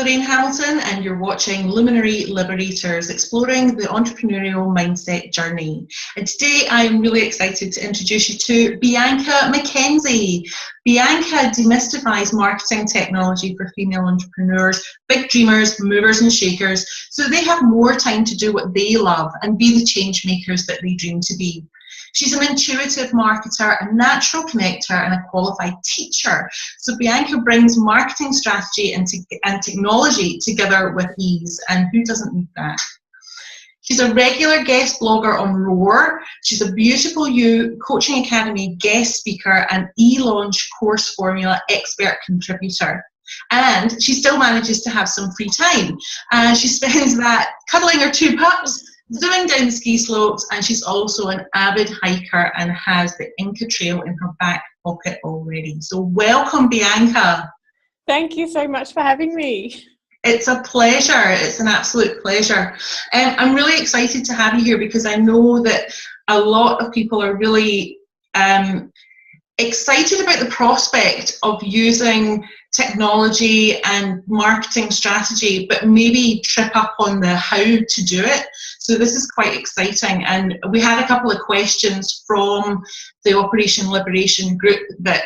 Lorraine Hamilton, and you're watching Luminary Liberators, exploring the entrepreneurial mindset journey. And today I'm really excited to introduce you to Bianca McKenzie. Bianca demystifies marketing technology for female entrepreneurs, big dreamers, movers and shakers, so they have more time to do what they love and be the change makers that they dream to be. She's an intuitive marketer, a natural connector, and a qualified teacher. So Bianca brings marketing strategy and technology together with ease, and who doesn't need that? She's a regular guest blogger on Roar. She's a Beautiful You Coaching Academy guest speaker and e-launch course formula expert contributor. And she still manages to have some free time. She spends that cuddling her two pups, zooming down the ski slopes, and she's also an avid hiker and has the Inca Trail in her back pocket already. So welcome, Bianca. Thank you so much for having me. It's a pleasure. It's an absolute pleasure. I'm really excited to have you here because I know that a lot of people are really excited about the prospect of using technology and marketing strategy, but maybe trip up on the how to do it. So this is quite exciting. And we had a couple of questions from the Operation Liberation group that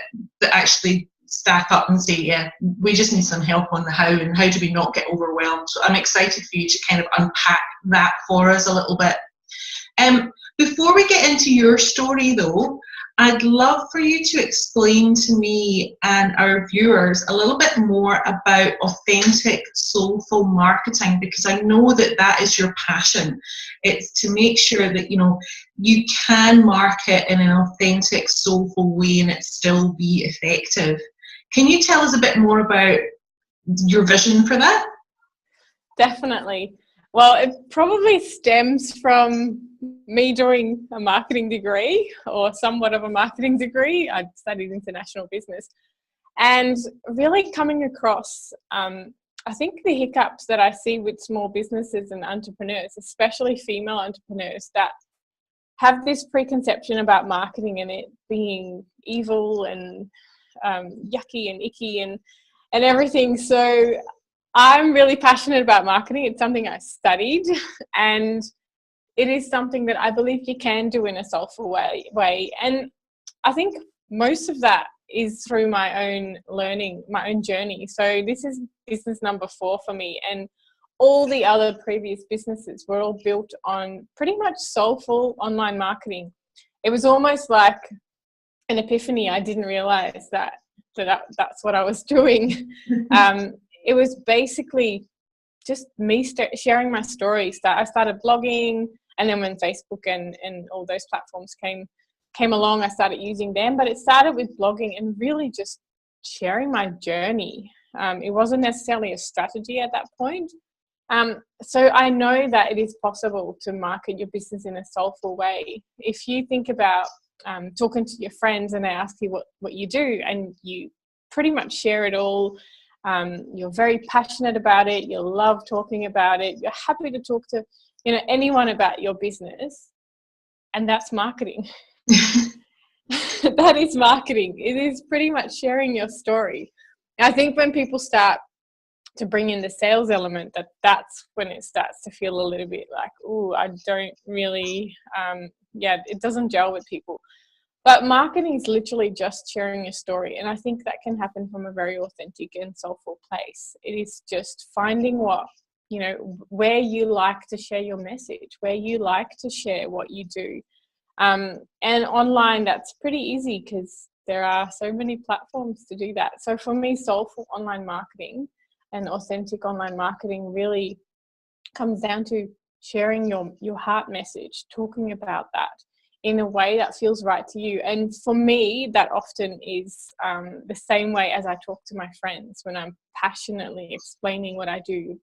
actually stack up and say, yeah, we just need some help on the how, and how do we not get overwhelmed. So I'm excited for you to kind of unpack that for us a little bit. Before we get into your story though, I'd love for you to explain to me and our viewers a little bit more about authentic, soulful marketing, because I know that that is your passion. It's to make sure that, you know, you can market in an authentic, soulful way and it still be effective. Can you tell us a bit more about your vision for that? Definitely. Well, it probably stems from me doing a marketing degree, or somewhat of a marketing degree. I studied international business, and really coming across, I think the hiccups that I see with small businesses and entrepreneurs, especially female entrepreneurs, that have this preconception about marketing and it being evil and yucky and icky and everything. So I'm really passionate about marketing. It's something I studied, and it is something that I believe you can do in a soulful way. And I think most of that is through my own learning, my own journey. So this is business number 4 for me, and all the other previous businesses were all built on pretty much soulful online marketing. It was almost like an epiphany. I didn't realize that's what I was doing. It was basically just me sharing my stories. That I started blogging, and then when Facebook and all those platforms came along, I started using them. But it started with blogging and really just sharing my journey. It wasn't necessarily a strategy at that point. So I know that it is possible to market your business in a soulful way. If you think about talking to your friends and they ask you what you do, and you pretty much share it all, you're very passionate about it, you love talking about it, you're happy to talk to anyone about your business, and that's marketing. That is marketing. It is pretty much sharing your story. I think when people start to bring in the sales element, that's when it starts to feel a little bit like, oh, I don't really, it doesn't gel with people. But marketing is literally just sharing your story. And I think that can happen from a very authentic and soulful place. It is just finding where you like to share your message, where you like to share what you do. And online, that's pretty easy because there are so many platforms to do that. So for me, soulful online marketing and authentic online marketing really comes down to sharing your heart message, talking about that in a way that feels right to you. And for me, that often is the same way as I talk to my friends when I'm passionately explaining what I do.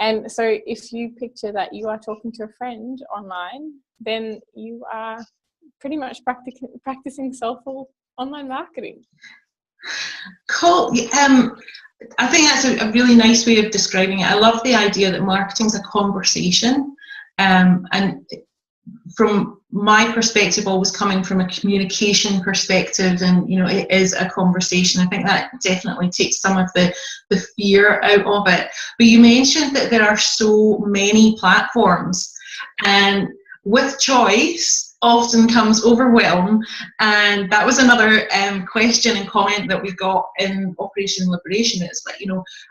And so if you picture that you are talking to a friend online, then you are pretty much practicing soulful online marketing. Cool. I think that's a really nice way of describing it. I love the idea that marketing's a conversation, and from my perspective, always coming from a communication perspective, and it is a conversation. I think that definitely takes some of the fear out of it. But you mentioned that there are so many platforms, and with choice often comes overwhelm, and that was another question and comment that we got in Operation Liberation. It's like,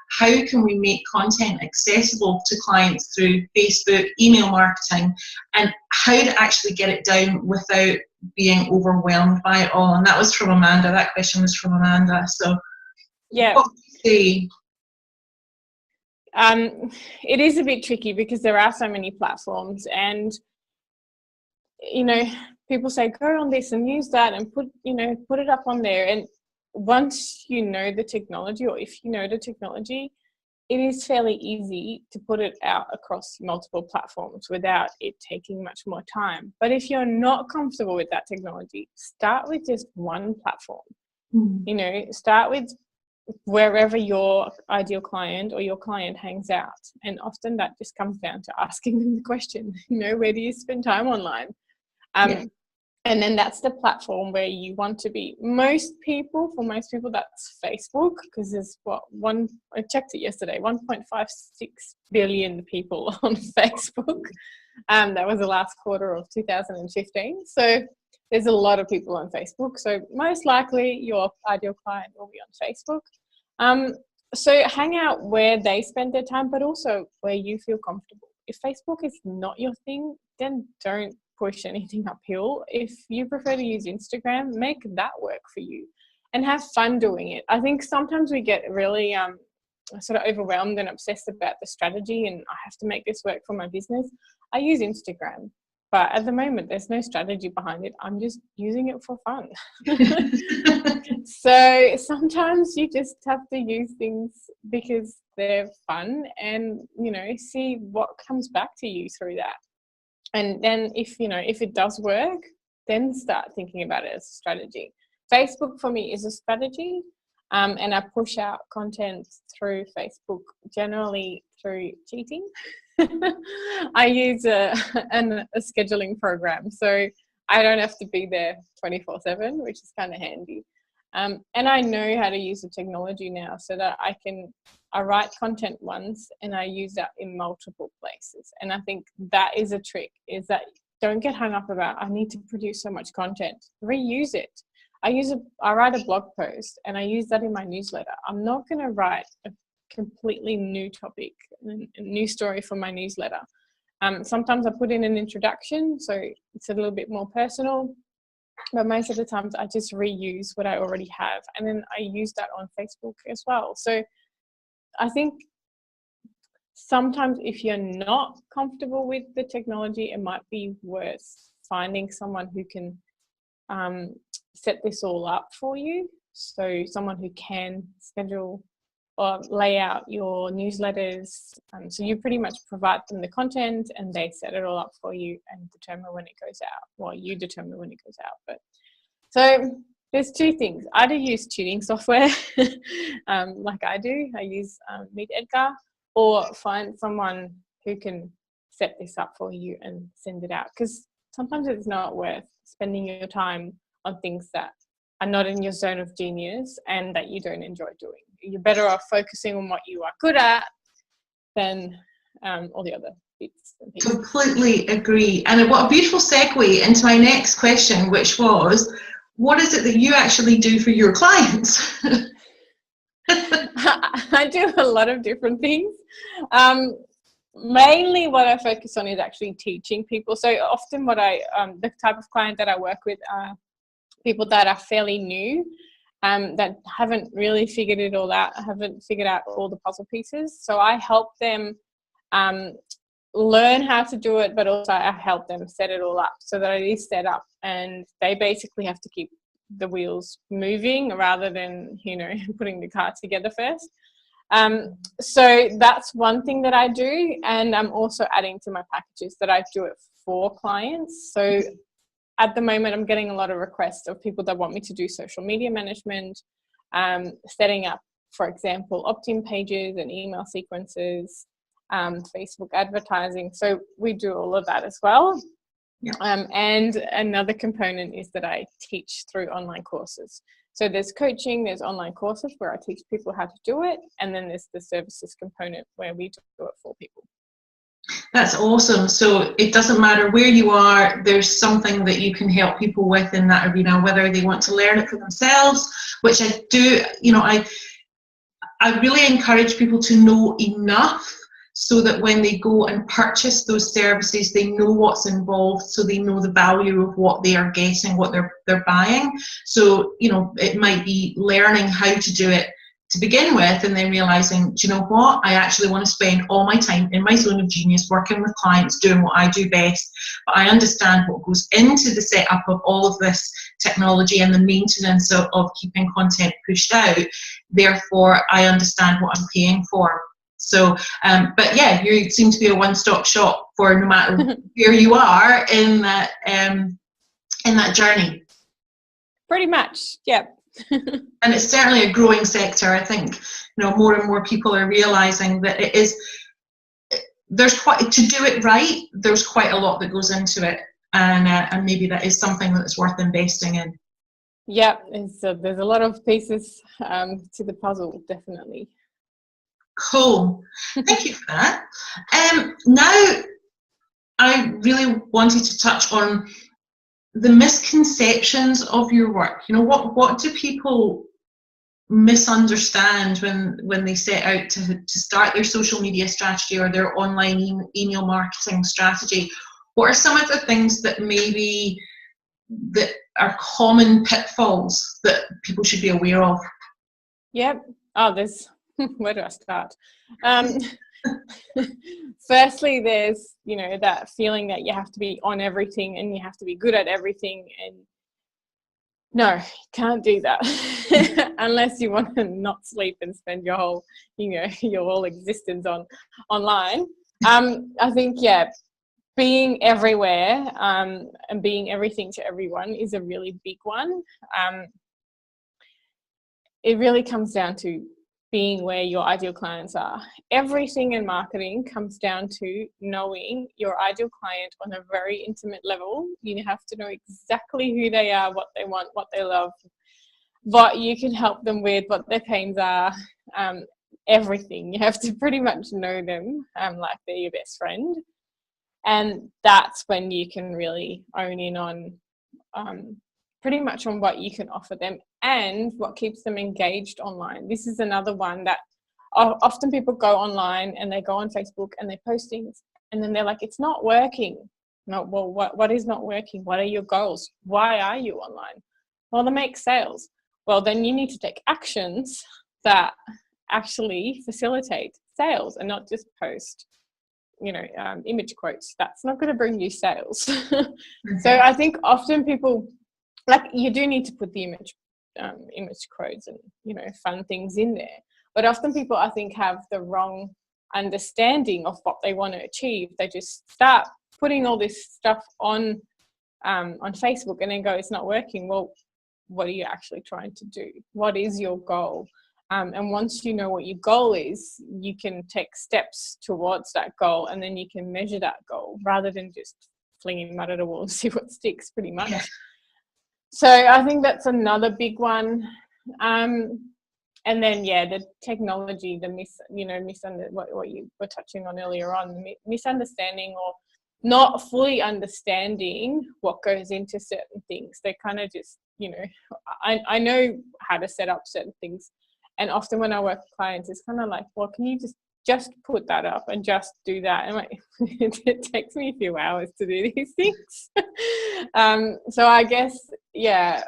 how can we make content accessible to clients through Facebook, email marketing, and how to actually get it down without being overwhelmed by it all? And that was from Amanda. That question was from Amanda. So yeah, what do you say? It is a bit tricky because there are so many platforms, and people say go on this and use that and put it up on there. And once you know the technology, or if you know the technology, it is fairly easy to put it out across multiple platforms without it taking much more time. But if you're not comfortable with that technology, start with just one platform. Start with wherever your ideal client or your client hangs out. And often that just comes down to asking them the question, where do you spend time online? And then that's the platform where you want to be. For most people, that's Facebook, because there's I checked it yesterday, 1.56 billion people on Facebook. That was the last quarter of 2015. So there's a lot of people on Facebook. So most likely your ideal client will be on Facebook. So hang out where they spend their time, but also where you feel comfortable. If Facebook is not your thing, then don't push anything uphill. If you prefer to use Instagram, make that work for you and have fun doing it. I think sometimes we get really sort of overwhelmed and obsessed about the strategy, and I have to make this work for my business. I use Instagram, but at the moment there's no strategy behind it. I'm just using it for fun. So sometimes you just have to use things because they're fun, and see what comes back to you through that. And then if it does work, then start thinking about it as a strategy. Facebook for me is a strategy, and I push out content through Facebook, generally through cheating. I use a scheduling program, so I don't have to be there 24/7, which is kind of handy. And I know how to use the technology now, so that I write content once and I use that in multiple places. And I think that is a trick, is that don't get hung up about, I need to produce so much content. Reuse it. I write a blog post and I use that in my newsletter. I'm not going to write a completely new topic, a new story for my newsletter. Sometimes I put in an introduction, so it's a little bit more personal. But most of the times I just reuse what I already have, and then I use that on Facebook as well. So I think sometimes if you're not comfortable with the technology, it might be worth finding someone who can set this all up for you. So someone who can schedule or lay out your newsletters. So you pretty much provide them the content and they set it all up for you and determine when it goes out. Well, you determine when it goes out. But so there's two things. Either use tuning software like I do. I use Meet Edgar, or find someone who can set this up for you and send it out. Because sometimes it's not worth spending your time on things that are not in your zone of genius and that you don't enjoy doing. You're better off focusing on what you are good at than all the other bits and pieces. Completely agree. And what a beautiful segue into my next question, which was, what is it that you actually do for your clients? I do a lot of different things. Mainly what I focus on is actually teaching people. So often the type of client that I work with are people that are fairly new, that haven't really figured it all out, haven't figured out all the puzzle pieces. So I help them learn how to do it, but also I help them set it all up so that it is set up, and they basically have to keep the wheels moving rather than, putting the car together first. So that's one thing that I do, and I'm also adding to my packages that I do it for clients. So at the moment, I'm getting a lot of requests of people that want me to do social media management, setting up, for example, opt-in pages and email sequences, Facebook advertising. So we do all of that as well. And another component is that I teach through online courses. So there's coaching, there's online courses where I teach people how to do it, and then there's the services component where we do it for people. That's awesome. So it doesn't matter where you are, there's something that you can help people with in that arena, whether they want to learn it for themselves, which I do, I really encourage people to know enough so that when they go and purchase those services, they know what's involved, so they know the value of what they are getting, what they're buying. So, it might be learning how to do it to begin with, and then realizing, do you know what, I actually want to spend all my time in my zone of genius working with clients, doing what I do best, but I understand what goes into the setup of all of this technology and the maintenance of keeping content pushed out. Therefore, I understand what I'm paying for. So, but yeah, you seem to be a one-stop shop for no matter where you are in that journey. Pretty much, yeah. And it's certainly a growing sector. I think more and more people are realizing that it is. There's to do it right. There's quite a lot that goes into it, and maybe that is something that's worth investing in. Yeah, there's a lot of pieces to the puzzle, definitely. Cool. Thank you for that. Now, I really wanted to touch on the misconceptions of your work. What do people misunderstand when they set out to start their social media strategy or their online email marketing strategy? What are some of the things that that are common pitfalls that people should be aware of? Yep. There's where do I start? Firstly, there's that feeling that you have to be on everything and you have to be good at everything, and no, you can't do that unless you want to not sleep and spend your whole existence online. I think being everywhere and being everything to everyone is a really big one. It really comes down to being where your ideal clients are. Everything in marketing comes down to knowing your ideal client on a very intimate level. You have to know exactly who they are, what they want, what they love, what you can help them with, what their pains are, everything. You have to pretty much know them like they're your best friend. And that's when you can really own in on pretty much on what you can offer them and what keeps them engaged online. This is another one that often people go online and they go on Facebook and they post things and then they're like, it's not working. No, well, what is not working? What are your goals? Why are you online? Well, to make sales. Well, then you need to take actions that actually facilitate sales and not just post image quotes. That's not going to bring you sales. So I think often people, you do need to put the image quotes and fun things in there, but often people I think have the wrong understanding of what they want to achieve. They just start putting all this stuff on Facebook and then go, it's not working. Well, what are you actually trying to do? What is your goal? And once you know what your goal is, you can take steps towards that goal, and then you can measure that goal rather than just flinging mud at a wall and see what sticks, pretty much. Yeah. So I think that's another big one. And then, the technology, the what you were touching on earlier on, the misunderstanding or not fully understanding what goes into certain things. They kind of just, I know how to set up certain things. And often when I work with clients, it's kind of like, well, can you just put that up and just do that? And it takes me a few hours to do these things. So I guess, I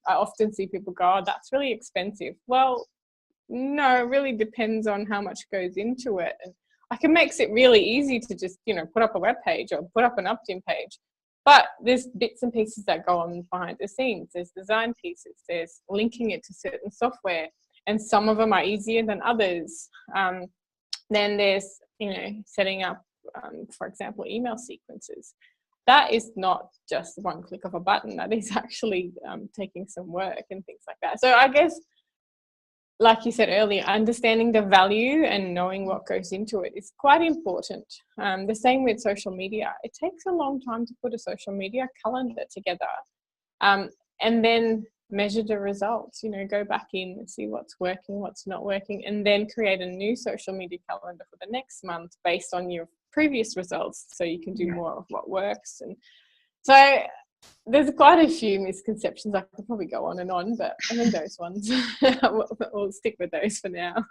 often see people go, oh, that's really expensive. Well, no, it really depends on how much goes into it. And I can make it really easy to just, put up a web page or put up an opt-in page. But there's bits and pieces that go on behind the scenes. There's design pieces, there's linking it to certain software, and some of them are easier than others. Then there's, setting up, for example, email sequences. That is not just one click of a button. That is actually taking some work and things like that. So I guess like you said earlier, understanding the value and knowing what goes into it is quite important. The same with social media. It takes a long time to put a social media calendar together, and then measure the results, go back in and see what's working, what's not working, and then create a new social media calendar for the next month based on your previous results, so you can do more of what works. And so there's quite a few misconceptions. I could probably go on, but I think those ones, we'll stick with those for now.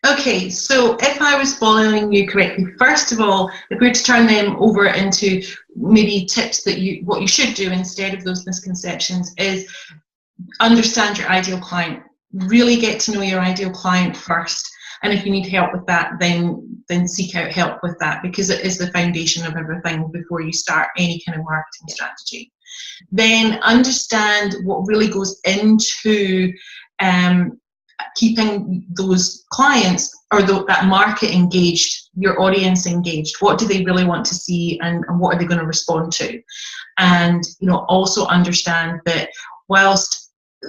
Okay, so if I was following you correctly, first of all, if we were to turn them over into maybe tips that what you should do instead of those misconceptions is understand your ideal client. Really get to know your ideal client first. And if you need help with that, then seek out help with that, because it is the foundation of everything before you start any kind of marketing strategy. Then understand what really goes into keeping those clients or that market engaged, your audience engaged. What do they really want to see, and what are they going to respond to? And also understand that whilst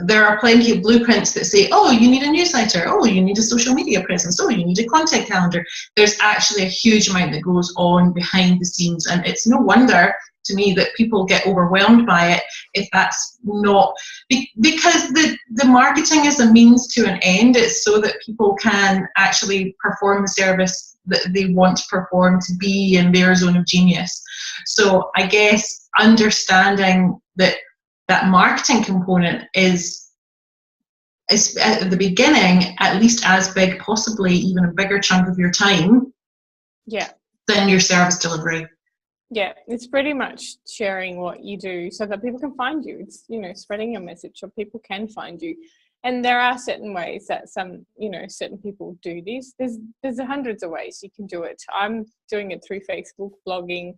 there are plenty of blueprints that say, oh, you need a newsletter, oh, you need a social media presence, oh, you need a content calendar, there's actually a huge amount that goes on behind the scenes. And it's no wonder to me that people get overwhelmed by it if that's not, because the marketing is a means to an end. It's so that people can actually perform the service that they want to perform, to be in their zone of genius. So I guess understanding that marketing component is at the beginning at least as big, possibly even a bigger chunk of your time than your service delivery. Yeah, it's pretty much sharing what you do so that people can find you. It's, spreading your message so people can find you. And there are certain ways that certain people do this. There's hundreds of ways you can do it. I'm doing it through Facebook, blogging,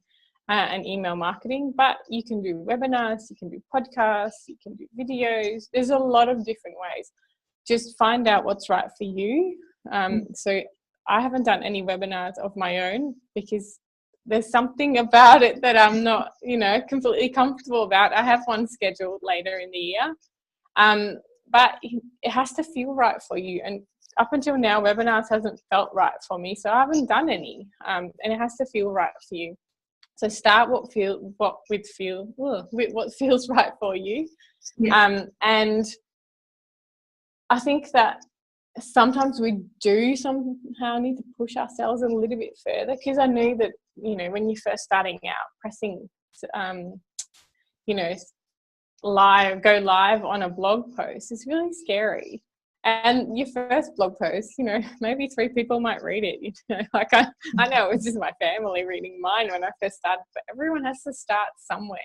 and email marketing, but you can do webinars, you can do podcasts, you can do videos. There's a lot of different ways. Just find out what's right for you. So I haven't done any webinars of my own because there's something about it that I'm not, completely comfortable about. I have one scheduled later in the year, but it has to feel right for you. And up until now, webinars hasn't felt right for me, so I haven't done any. And it has to feel right for you. So start what feels right for you. And I think that sometimes we do somehow need to push ourselves a little bit further, because I know that, when you're first starting out, pressing, go live on a blog post is really scary. And your first blog post, maybe 3 people might read it. Like I know it was just my family reading mine when I first started, but everyone has to start somewhere.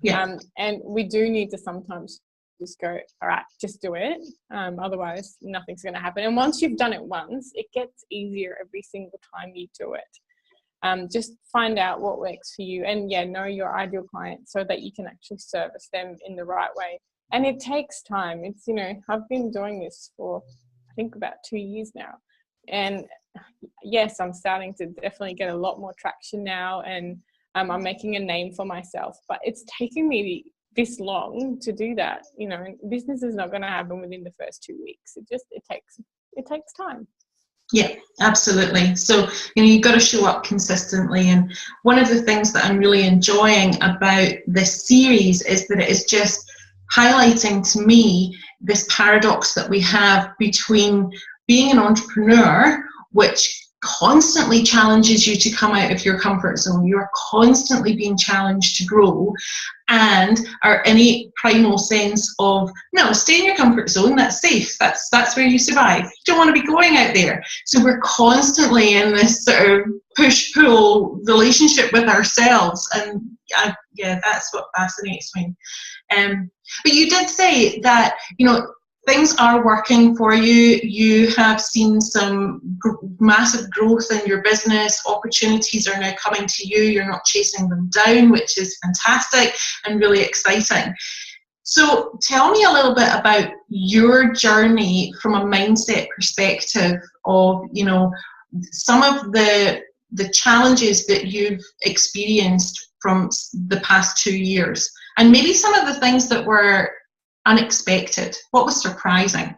Yeah. And we do need to sometimes just go, all right, just do it. Otherwise, nothing's going to happen. And once you've done it once, it gets easier every single time you do it. Just find out what works for you, and know your ideal client so that you can actually service them in the right way. And it takes time. It's, I've been doing this for, I think, about 2 years now. And yes, I'm starting to definitely get a lot more traction now, and I'm making a name for myself. But it's taking me this long to do that. Business is not going to happen within the first 2 weeks. It takes time. Yeah, absolutely. So, you've got to show up consistently. And one of the things that I'm really enjoying about this series is that it is just highlighting to me this paradox that we have between being an entrepreneur, which constantly challenges you to come out of your comfort zone. You're constantly being challenged to grow, and our innate primal sense of, no, stay in your comfort zone, that's safe, that's where you survive. You don't want to be going out there. So we're constantly in this sort of push-pull relationship with ourselves, and that's what fascinates me. But you did say that, things are working for you. You have seen some massive growth in your business. Opportunities are now coming to you. You're not chasing them down, which is fantastic and really exciting. So tell me a little bit about your journey from a mindset perspective of, some of the challenges that you've experienced from the past 2 years, and maybe some of the things that were unexpected. What was surprising?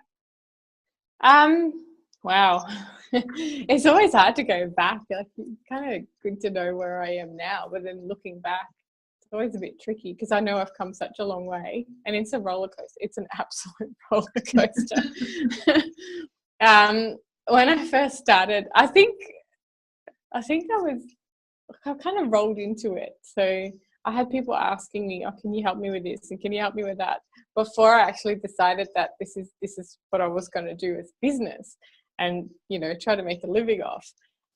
Wow. It's always hard to go back. Like, it's kind of good to know where I am now, but then looking back, it's always a bit tricky because I know I've come such a long way, and it's a roller coaster. It's an absolute roller coaster. When I first started, I think I kind of rolled into it. So I had people asking me, "Oh, can you help me with this? And can you help me with that?" Before I actually decided that this is what I was going to do as business, and try to make a living off.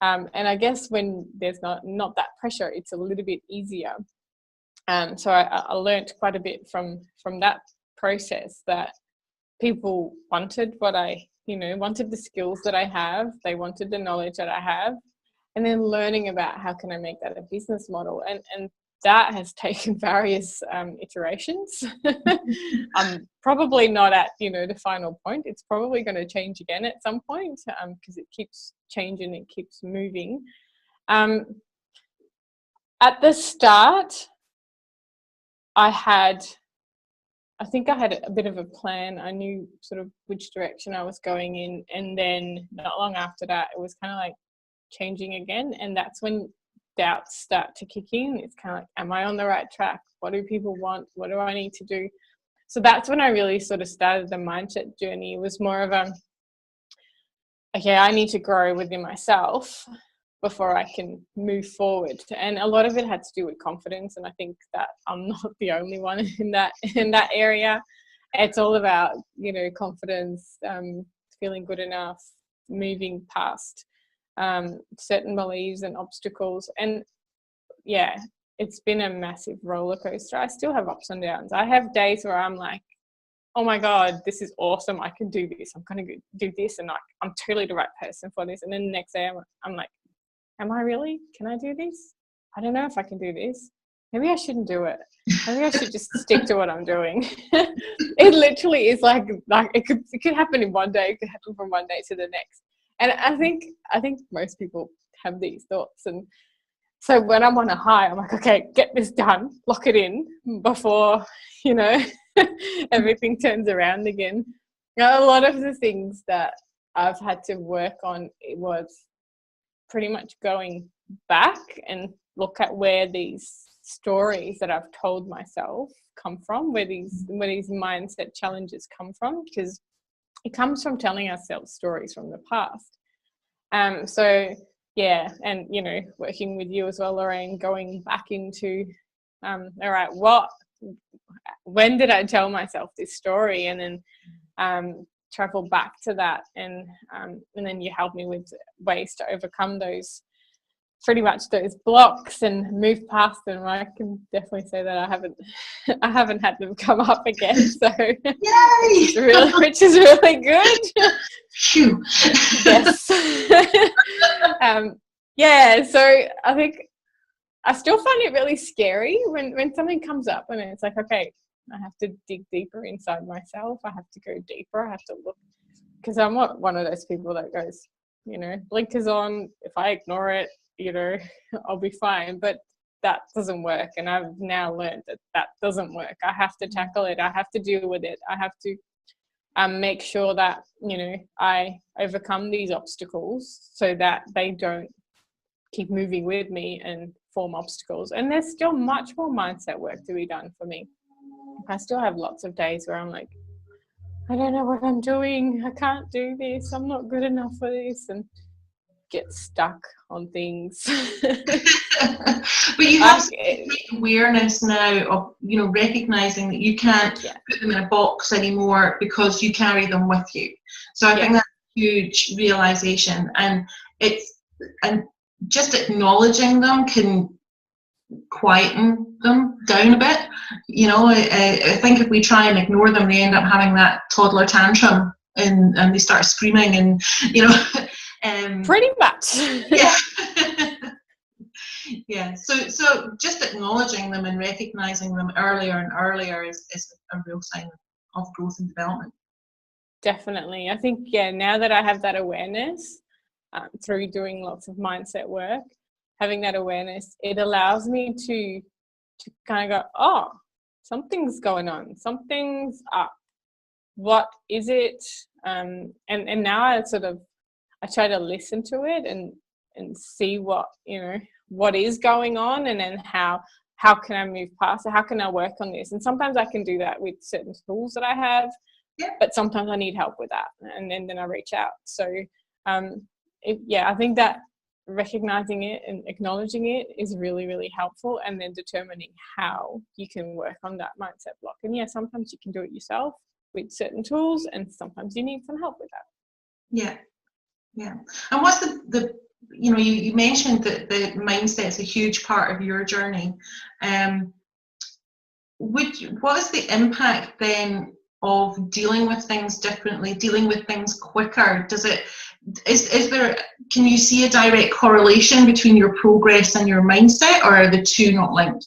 And I guess when there's not that pressure, it's a little bit easier. So I learned quite a bit from that process, that people wanted what I wanted the skills that I have, they wanted the knowledge that I have, and then learning about how can I make that a business model, and that has taken various iterations. I'm probably not at the final point. It's probably going to change again at some point, because it keeps changing, it keeps moving. At the start, I think I had a bit of a plan. I knew sort of which direction I was going in, and then not long after that, it was kind of like changing again, and that's when doubts start to kick in. It's kind of like, am I on the right track? What do people want? What do I need to do? So that's when I really sort of started the mindset journey. It was more of okay, I need to grow within myself before I can move forward. And a lot of it had to do with confidence, and I think that I'm not the only one in that area. It's all about confidence, feeling good enough, moving past certain beliefs and obstacles. And yeah, it's been a massive roller coaster. I still have ups and downs. I have days where I'm like, oh my God, this is awesome, I can do this, I'm going to do this, and I'm totally the right person for this. And then the next day I'm like, am I really? Can I do this? I don't know if I can do this. Maybe I shouldn't do it. Maybe I should just stick to what I'm doing. It literally is like it could happen in one day. It could happen from one day to the next. And I think most people have these thoughts. And so when I'm on a high, I'm like, okay, get this done, lock it in before, everything turns around again. A lot of the things that I've had to work on, it was pretty much going back and look at where these stories that I've told myself come from, where these mindset challenges come from, because it comes from telling ourselves stories from the past. So yeah, and working with you as well, Lorraine, going back into all right, when did I tell myself this story, and then travel back to that, and then you help me with ways to overcome those blocks and move past them. I can definitely say that I haven't had them come up again, so which is really good. Phew. Yes. Yeah, so I think I still find it really scary when something comes up and it's like, okay, I have to dig deeper inside myself. I have to go deeper. I have to look, because I'm not one of those people that goes, blinkers on. If I ignore it, I'll be fine. But that doesn't work. And I've now learned that doesn't work. I have to tackle it. I have to deal with it. I have to make sure that, I overcome these obstacles so that they don't keep moving with me and form obstacles. And there's still much more mindset work to be done for me. I still have lots of days where I'm like, I don't know what I'm doing. I can't do this. I'm not good enough for this, and get stuck on things. But you have awareness now of, recognizing that you can't put them in a box anymore because you carry them with you. So I think that's a huge realization, and just acknowledging them can quieten them down a bit. I think if we try and ignore them, they end up having that toddler tantrum and they start screaming and pretty much. Yeah. So just acknowledging them and recognizing them earlier and earlier is a real sign of growth and development. Definitely. I think now that I have that awareness through doing lots of mindset work, having that awareness, it allows me to kind of go, oh, something's going on, something's up. What is it? And now I try to listen to it and see what, what is going on, and then how can I move past it? How can I work on this? And sometimes I can do that with certain tools that I have, but sometimes I need help with that, and then I reach out. So I think that recognizing it and acknowledging it is really, really helpful, and then determining how you can work on that mindset block. And sometimes you can do it yourself with certain tools, and sometimes you need some help with that. Yeah. And what's the you mentioned that the mindset is a huge part of your journey. What is the impact then of dealing with things differently, dealing with things quicker? Can you see a direct correlation between your progress and your mindset, or are the two not linked?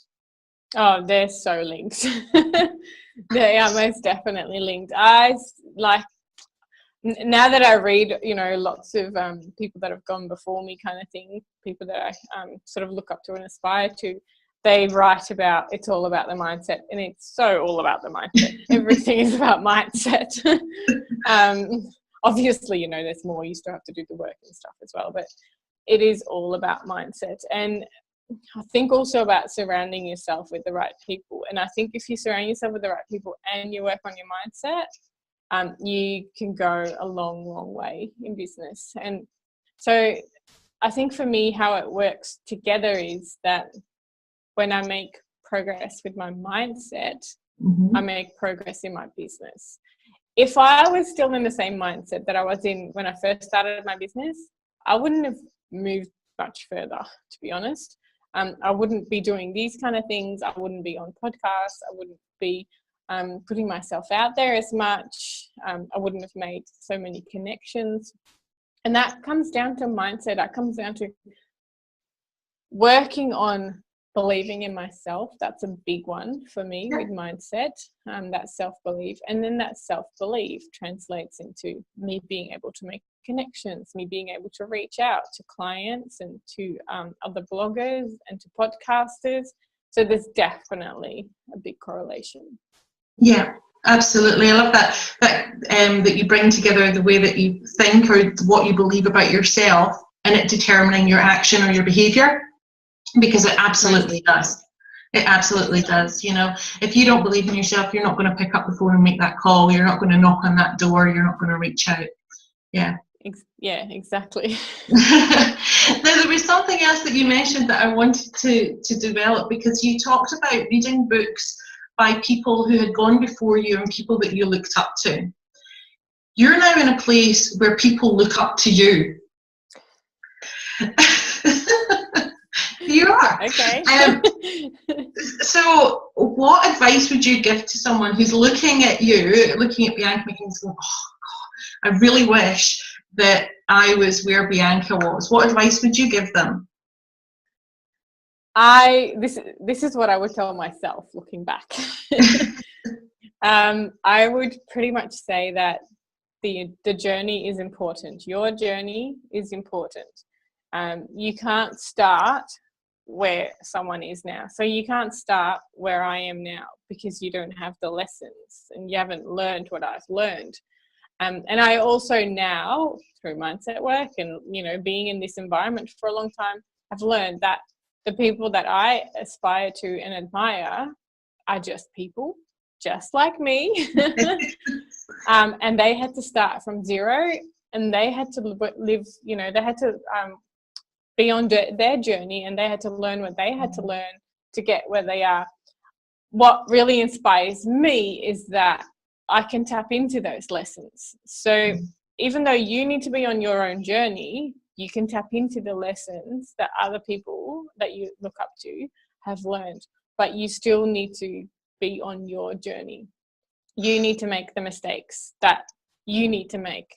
Oh, they're so linked. They are most definitely linked. Now that I read, lots of people that have gone before me, kind of thing, people that I sort of look up to and aspire to, they write it's all about the mindset, and it's so all about the mindset. Everything is about mindset. Obviously, there's more. You still have to do the work and stuff as well, but it is all about mindset. And I think also about surrounding yourself with the right people. And I think if you surround yourself with the right people and you work on your mindset, you can go a long, long way in business. And so I think for me, how it works together is that when I make progress with my mindset, I make progress in my business. If I was still in the same mindset that I was in when I first started my business, I wouldn't have moved much further, to be honest. I wouldn't be doing these kind of things. I wouldn't be on podcasts. I wouldn't be putting myself out there as much. I wouldn't have made so many connections. And that comes down to mindset. That comes down to working on believing in myself. That's a big one for me with mindset, that self-belief. And then that self-belief translates into me being able to make connections, me being able to reach out to clients and to other bloggers and to podcasters. So there's definitely a big correlation. Yeah, absolutely. I love that you bring together the way that you think or what you believe about yourself and it determining your action or your behavior, because it absolutely does. It absolutely does. If you don't believe in yourself, you're not going to pick up the phone and make that call. You're not going to knock on that door. You're not going to reach out. Yeah. Yeah, exactly. Now, there was something else that you mentioned that I wanted to develop, because you talked about reading books by people who had gone before you and people that you looked up to. You're now in a place where people look up to you. You are. Okay. So what advice would you give to someone who's looking at you, looking at Bianca McKenzie, going, oh, God, I really wish that I was where Bianca was? What advice would you give them? This is what I would tell myself looking back. I would pretty much say that the journey is important. Your journey is important. You can't start where someone is now. So you can't start where I am now because you don't have the lessons and you haven't learned what I've learned. And I also now, through mindset work and, being in this environment for a long time, have learned that the people that I aspire to and admire are just people, just like me. And they had to start from zero, and they had to live, they had to be on their journey, and they had to learn what they had to learn to get where they are. What really inspires me is that I can tap into those lessons. So even though you need to be on your own journey, you can tap into the lessons that other people that you look up to have learned, but you still need to be on your journey. You need to make the mistakes that you need to make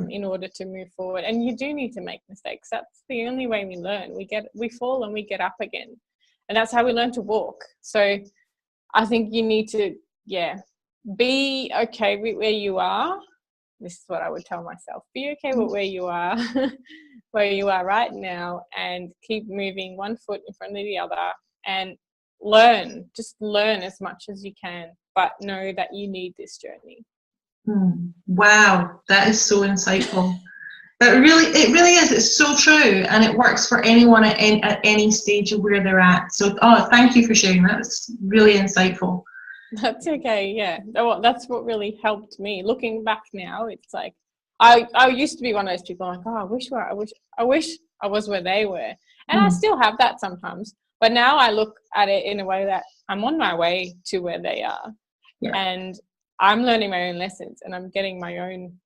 in order to move forward. And you do need to make mistakes. That's the only way we learn. We fall and we get up again. And that's how we learn to walk. So I think you need to, be okay with where you are. This is what I would tell myself. Be okay with where you are, where you are right now, and keep moving one foot in front of the other and learn. Just learn as much as you can, but know that you need this journey. Wow, that is so insightful. It really is. It's so true, and it works for anyone at any stage of where they're at. So, thank you for sharing that. It's really insightful. That's okay. Yeah, that's what really helped me. Looking back now, it's like I used to be one of those people like, I wish I was where they were, and I still have that sometimes. But now I look at it in a way that I'm on my way to where they are, and I'm learning my own lessons, and I'm getting my own,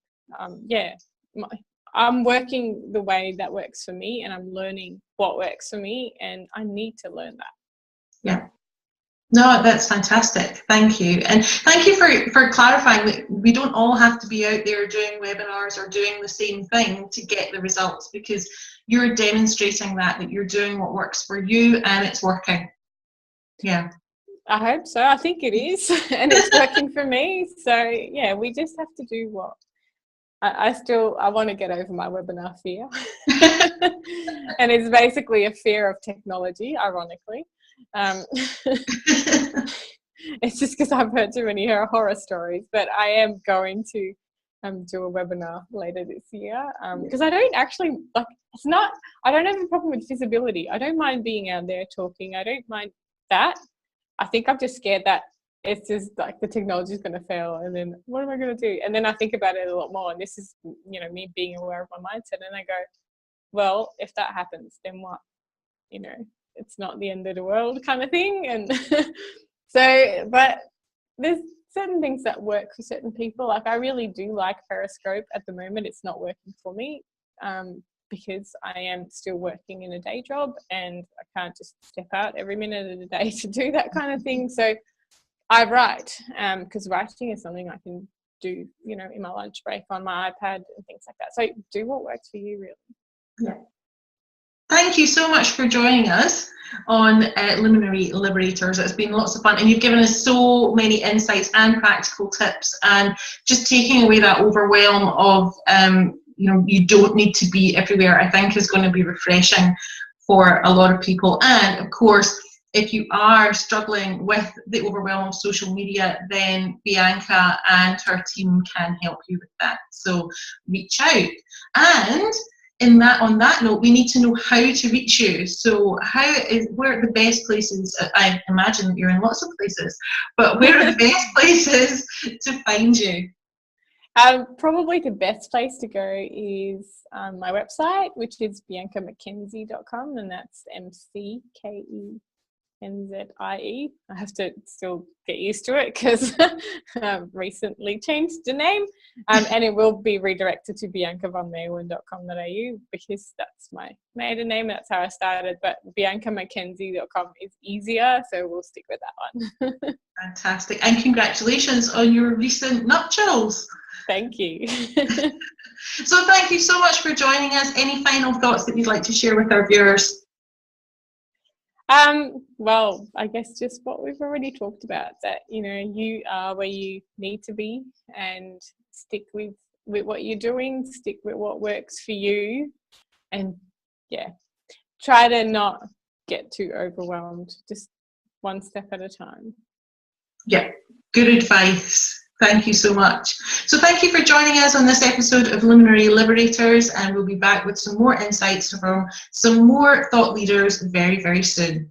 I'm working the way that works for me, and I'm learning what works for me, and I need to learn that. Yeah. No, that's fantastic. Thank you. And thank you for clarifying that we don't all have to be out there doing webinars or doing the same thing to get the results, because you're demonstrating that you're doing what works for you and it's working. Yeah. I hope so. I think it is, and it's working for me. So yeah, we just have to do what I want to get over my webinar fear. And it's basically a fear of technology, ironically. It's just because I've heard too many horror stories, but I am going to do a webinar later this year, because I don't actually I don't have a problem with visibility. I don't mind being out there talking. I don't mind that. I think I'm just scared that it's just like the technology is going to fail, and then what am I going to do? And then I think about it a lot more, and this is, me being aware of my mindset, and I go, well, if that happens, then what? It's not the end of the world kind of thing. And so, but there's certain things that work for certain people. Like I really do like Periscope. At the moment, it's not working for me, because I am still working in a day job, and I can't just step out every minute of the day to do that kind of thing. So I write, because writing is something I can do, in my lunch break on my iPad and things like that. So do what works for you, really. Yeah. Thank you so much for joining us on Luminary Liberators. It's been lots of fun, and you've given us so many insights and practical tips, and just taking away that overwhelm of, you don't need to be everywhere, I think is going to be refreshing for a lot of people. And of course, if you are struggling with the overwhelm of social media, then Bianca and her team can help you with that. So reach out. And on that note, we need to know how to reach you. So where are the best places? I imagine that you're in lots of places, but where are the best places to find you? Probably the best place to go is my website, which is biancamckenzie.com, and that's McKenzie. I have to still get used to it because I've recently changed the name, and it will be redirected to biancavonmeeuwen.com.au because that's my maiden name. That's how I started, but biancamckenzie.com is easier, so we'll stick with that one. Fantastic, and congratulations on your recent nuptials. Thank you. So thank you so much for joining us. Any final thoughts that you'd like to share with our viewers? Well, I guess just what we've already talked about, that, you are where you need to be, and stick with what you're doing, stick with what works for you, and try to not get too overwhelmed, just one step at a time. Yeah, good advice. Thank you so much. So thank you for joining us on this episode of Luminary Liberators, and we'll be back with some more insights from some more thought leaders very, very soon.